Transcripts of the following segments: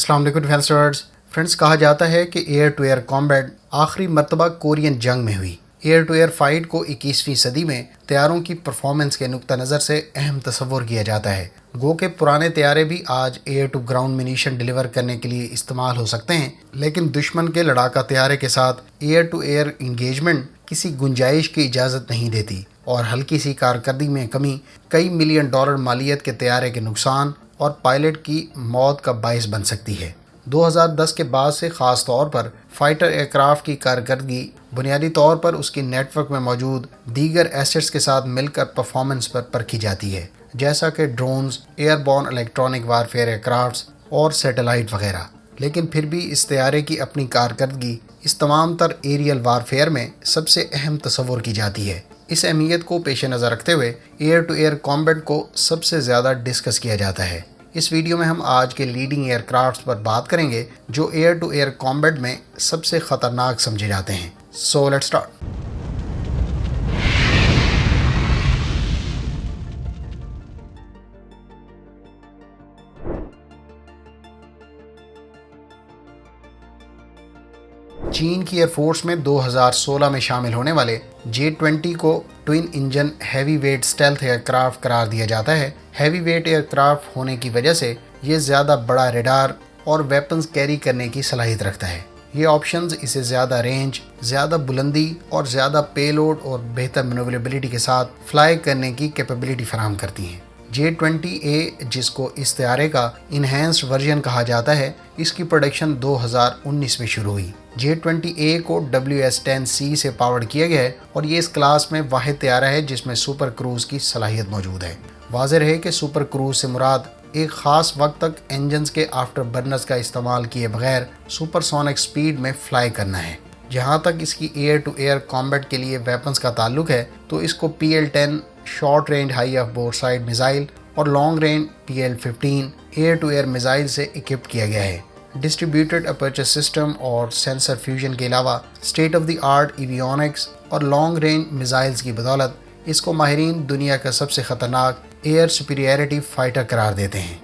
السلام علیکم فرینڈس کہا جاتا ہے کہ ایئر ٹو ایئر کامبیٹ آخری مرتبہ کورین جنگ میں ہوئی۔ ایئر ٹو ایئر فائٹ کو 21ویں صدی میں طیاروں کی پرفارمنس کے نقطہ نظر سے اہم تصور کیا جاتا ہے۔ گو کہ پرانے طیارے بھی آج ایئر ٹو گراؤنڈ منیشن ڈیلیور کرنے کے لیے استعمال ہو سکتے ہیں، لیکن دشمن کے لڑاکا طیارے کے ساتھ ایئر ٹو ایئر انگیجمنٹ کسی گنجائش کی اجازت نہیں دیتی، اور ہلکی سی کارکردگی میں کمی کئی ملین ڈالر مالیت کے طیارے کے نقصان اور پائلٹ کی موت کا باعث بن سکتی ہے۔ 2010 کے بعد سے خاص طور پر فائٹر ایئرکرافٹ کی کارکردگی بنیادی طور پر اس کی نیٹ ورک میں موجود دیگر ایسٹس کے ساتھ مل کر پرفارمنس پر پرکھی جاتی ہے، جیسا کہ drones, airborne electronic warfare aircrafts اور سیٹلائٹ وغیرہ۔ لیکن پھر بھی اس طیارے کی اپنی کارکردگی اس تمام تر ایریل وارفیئر میں سب سے اہم تصور کی جاتی ہے۔ اس اہمیت کو پیش نظر رکھتے ہوئے ایئر ٹو ایئر کامبیٹ کو سب سے زیادہ ڈسکس کیا جاتا ہے۔ اس ویڈیو میں ہم آج کے لیڈنگ ایئر کرافٹس پر بات کریں گے جو ایئر ٹو ایئر کامبیٹ میں سب سے خطرناک سمجھے جاتے ہیں۔ So let's start. چین کی ایئر فورس میں 2016 میں شامل ہونے والے J-20 کو twin engine heavy weight stealth aircraft قرار دیا جاتا ہے۔ ہیوی ویٹ ایئر کرافٹ ہونے کی وجہ سے یہ زیادہ بڑا ریڈار اور ویپنز کیری کرنے کی صلاحیت رکھتا ہے۔ یہ آپشنز اسے زیادہ رینج، زیادہ بلندی اور زیادہ پے لوڈ اور بہتر مینووربلٹی کے ساتھ فلائی کرنے کی کیپیبلٹی فراہم کرتی ہیں۔ J-20A جس کو اس طیارے کا انہینسڈ ورژن کہا جاتا ہے، اس کی پروڈکشن 2019 میں شروع ہوئی۔ J-20A کو WS-10C سے پاورڈ کیا گیا ہے اور یہ اس کلاس میں واحد طیارہ ہے جس میں سپر کروز کی صلاحیت موجود ہے۔ واضح رہے کہ سپر کروز سے مراد ایک خاص وقت تک انجنز کے آفٹر برنرز کا استعمال کیے بغیر سپر سونک سپیڈ میں فلائی کرنا ہے۔ جہاں تک اس کی ایئر ٹو ایئر کامبیٹ کے لیے ویپنز کا تعلق ہے تو اس کو PL-10 short range high off boresight missile اور long range PL-15 air to air missile سے اکوپ کیا گیا ہے۔ ڈسٹریبیوٹڈ اپرچر سسٹم اور سینسر فیوژن کے علاوہ state of the art avionics اور لانگ رینج میزائلز کی بدولت اس کو ماہرین دنیا کا سب سے خطرناک ایئر سپیریئرٹی فائٹر قرار دیتے ہیں۔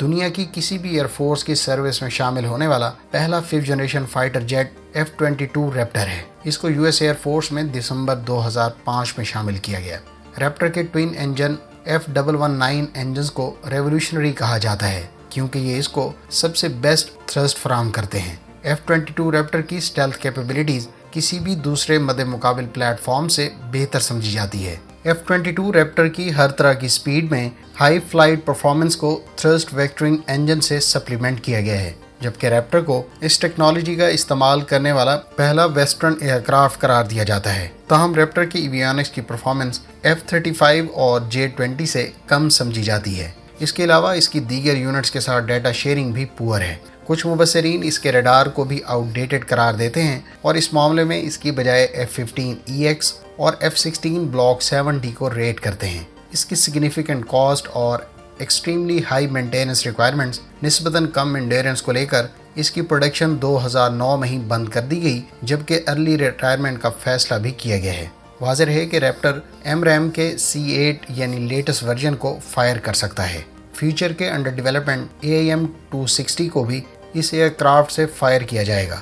دنیا کی کسی بھی ایئر فورس کی سروس میں شامل ہونے والا پہلا 5th generation fighter jet F-22 Raptor ہے۔ اس کو US ایئر فورس میں دسمبر 2005 میں شامل کیا گیا۔ ریپٹر کے ٹوئن انجن F119 انجنز کو ریولوشنری کہا جاتا ہے کیونکہ یہ اس کو سب سے بیسٹ تھرسٹ فراہم کرتے ہیں۔ F-22 ریپٹر کی اسٹیلتھ کیپیبلٹیز کسی بھی دوسرے مد مقابل پلیٹ فارم سے بہتر سمجھی جاتی ہے۔ F-22 ریپٹر کی ہر طرح کی سپیڈ میں ہائی فلائٹ پرفارمنس کو تھرسٹ ویکٹرنگ انجن سے سپلیمنٹ کیا گیا ہے، جبکہ ریپٹر کو اس ٹیکنالوجی کا استعمال کرنے والا پہلا ویسٹرن ایئر کرافٹ قرار دیا جاتا ہے۔ تاہم ریپٹر کی ایویونکس کی پرفارمنس F-35 اور J-20 سے کم سمجھی جاتی ہے۔ اس کے علاوہ اس کی دیگر یونٹس کے ساتھ ڈیٹا شیئرنگ بھی پور ہے۔ کچھ مبصرین اس کے ریڈار کو بھی آؤٹ ڈیٹڈ قرار دیتے ہیں اور اس معاملے میں اس کی بجائے F-15EX اور F-16 Block 70 کو ریٹ کرتے ہیں۔ اس کی سگنیفیکنٹ کاسٹ اور ایکسٹریملی ہائی مینٹیننس ریکوائرمنٹس نسبتاً کم انڈیورنس کو لے کر اس کی پروڈکشن 2009 میں ہی بند کر دی گئی، جبکہ ارلی ریٹائرمنٹ کا فیصلہ بھی کیا گیا ہے۔ واضح رہے کہ ریپٹر MRAM کے C8 یعنی لیٹسٹ ورژن کو فائر کر سکتا ہے۔ فیوچر کے انڈر ڈیولپمنٹ AIM-260 کو بھی اس ایئر کرافٹ سے فائر کیا جائے گا۔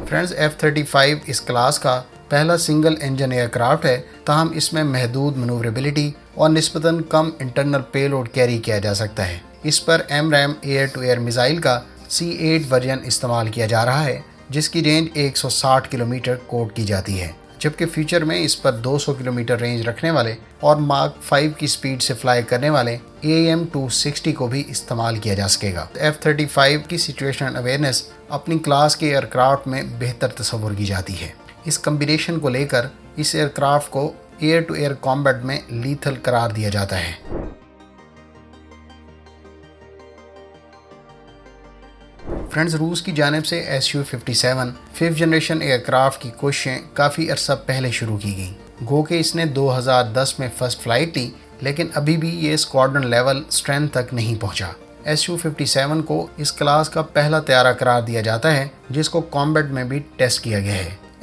فرینڈز F-35 اس کلاس کا پہلا سنگل انجن ایئر کرافٹ ہے، تاہم اس میں محدود منوربلٹی اور نسبتاً کم انٹرنل پے لوڈ کیری کیا جا سکتا ہے۔ اس پر MRAM air to air missile کا C8 ورژن استعمال کیا جا رہا ہے جس کی رینج 160 کلومیٹر کوٹ کی جاتی ہے، جبکہ فیوچر میں اس پر 200 کلومیٹر رینج رکھنے والے اور ماک 5 کی سپیڈ سے فلائی کرنے والے AIM-260 کو بھی استعمال کیا جا سکے گا۔ F-35 کی سچویشنل اویئرنیس اپنی کلاس کے ایئر کرافٹ میں بہتر تصور کی جاتی ہے۔ اس کمبینیشن کو لے کر اس ایئر کرافٹ کو ایئر ٹو ایئر کامبیٹ میں لیتھل قرار دیا جاتا ہے۔ فرینڈز روس کی جانب سے Su-57 5th generation year craft کی کوششیں کافی عرصہ پہلے شروع کی گئیں۔ گو کہ اس نے 2010 میں فرسٹ فلائٹ لی، لیکن ابھی بھی یہ اسکواڈرن لیول اسٹرینتھ تک نہیں پہنچا۔ Su-57 کو اس کلاس کا پہلا طیارہ قرار دیا جاتا ہے جس کو کامبیٹ میں بھی ٹیسٹ کیا گیا ہے۔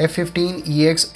F-15EX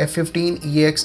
F-15EX